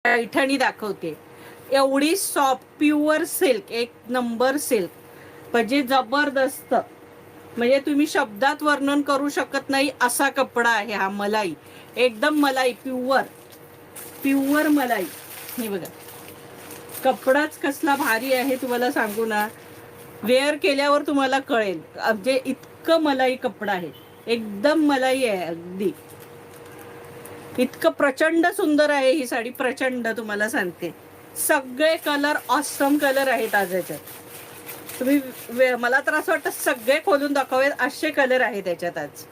पैठणी दाखवते. एवढी soft pure silk, एक नंबर सिल्क, म्हणजे जबरदस्त. म्हणजे तुम्ही शब्दात वर्णन करू शकत नाही असा कपडा आहे हा. मलाई, एकदम मलाई, प्युअर प्युअर मलाई. हे बघा कपडाच कसला भारी आहे तुम्हाला सांगू ना, वेअर केल्यावर तुम्हाला कळेल. म्हणजे इतकं मलाई कपडा आहे, एकदम मलाई आहे अगदी. इतकं प्रचंड सुंदर आहे ही साडी, प्रचंड तुम्हाला सांगते. सगळे कलर ऑसम कलर आहेत आज याच्यात. तुम्ही मला तर असं वाटतं सगळे खोलून दाखवेल असे कलर आहेत त्याच्यात आज.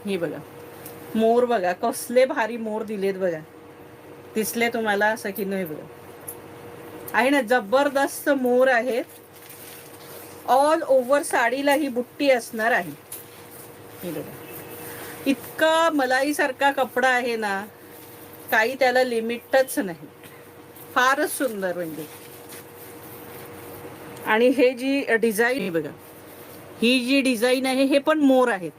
हे बघा मोर, बघा कसले भारी मोर दिलेत बघा. दिसले तुम्हाला सखींनो? हे बघा आहे ना, जबरदस्त मोर आहेत. ऑल ओव्हर साडीला ही बुट्टी असणार आहे. हे बघा इतका मलाई सारखा कपडा आहे ना, काही त्याला लिमिटच नाही. फारच सुंदर म्हणजे. आणि हे जी डिझाईन बघा, ही जी डिझाईन आहे हे पण मोर आहेत,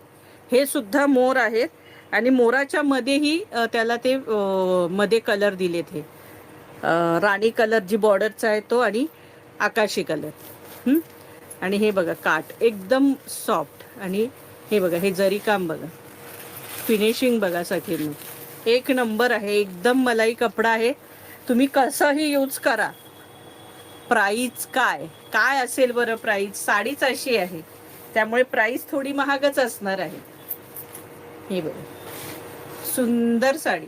हे सुद्धा मोर आहेत. आणि मोराच्या मध्येही त्याला ते मध्ये कलर दिलेत. हे राणी कलर जी बॉर्डरचा आहे तो, आणि आकाशी कलर. आणि हे बघा काठ एकदम सॉफ्ट. आणि हे बघा हे जरी काम बघा, फिनिशिंग बघा सखींनो, एक नंबर आहे. एकदम मलाई कपडा आहे. तुम्ही कसंही यूज करा. प्राईस काय काय असेल बरं? प्राईस, साडीच अशी आहे त्यामुळे प्राईस थोडी महागच असणार आहे. हे बघा सुंदर साडी,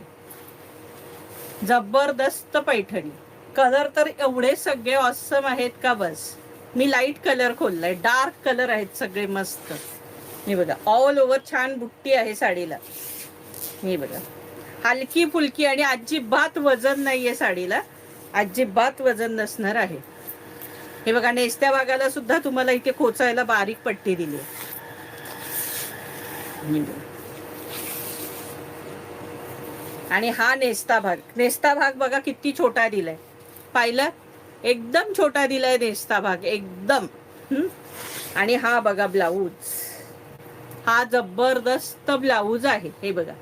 जबरदस्त पैठणी. कलर तर एवढे सगळे ऑसम आहेत का बस. मी लाईट कलर खोललाय, डार्क कलर आहेत सगळे मस्त. हे बघा ऑल ओव्हर छान बुट्टी आहे साडीला. हे बघा हलकी फुलकी, आणि अजिबात वजन नाहीये साडीला, अजिबात वजन नसणार आहे. हे बघा नेसत्या भागाला सुद्धा तुम्हाला इथे खोचायला बारीक पट्टी दिली. आणि हा नेसता भाग, नेसता भाग बघा किती छोटा दिलाय. पाहिलं, एकदम छोटा दिलाय नेसता भाग एकदम. आणि हा बघा ब्लाऊज, हा जबरदस्त ब्लाऊज आहे. हे बघा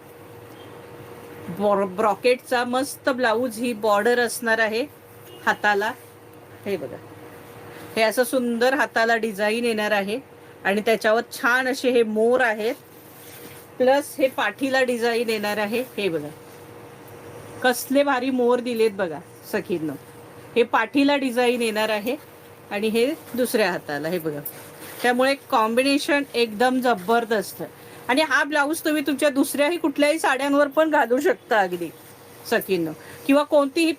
ब्रॉकेटचा मस्त ब्लाऊज, ही बॉर्डर असणार आहे हाताला. हे बघा हे असं सुंदर हाताला डिझाईन येणार आहे. आणि त्याच्यावर छान असे हे मोर आहेत, प्लस हे पाठीला डिझाईन येणार आहे. हे बघा कसले भारी मोर दिलेत बघा सखींनो. हे पाठीला डिझाईन येणार आहे आणि हे दुसऱ्या हाताला. हे बघा त्यामुळे कॉम्बिनेशन एकदम जबरदस्त. आणि हा ब्लाऊज तुम्ही तुमच्या दुसऱ्याही कुठल्याही साड्यांवर पण घालू शकता अगदी सखींनो, किंवा कोणतीही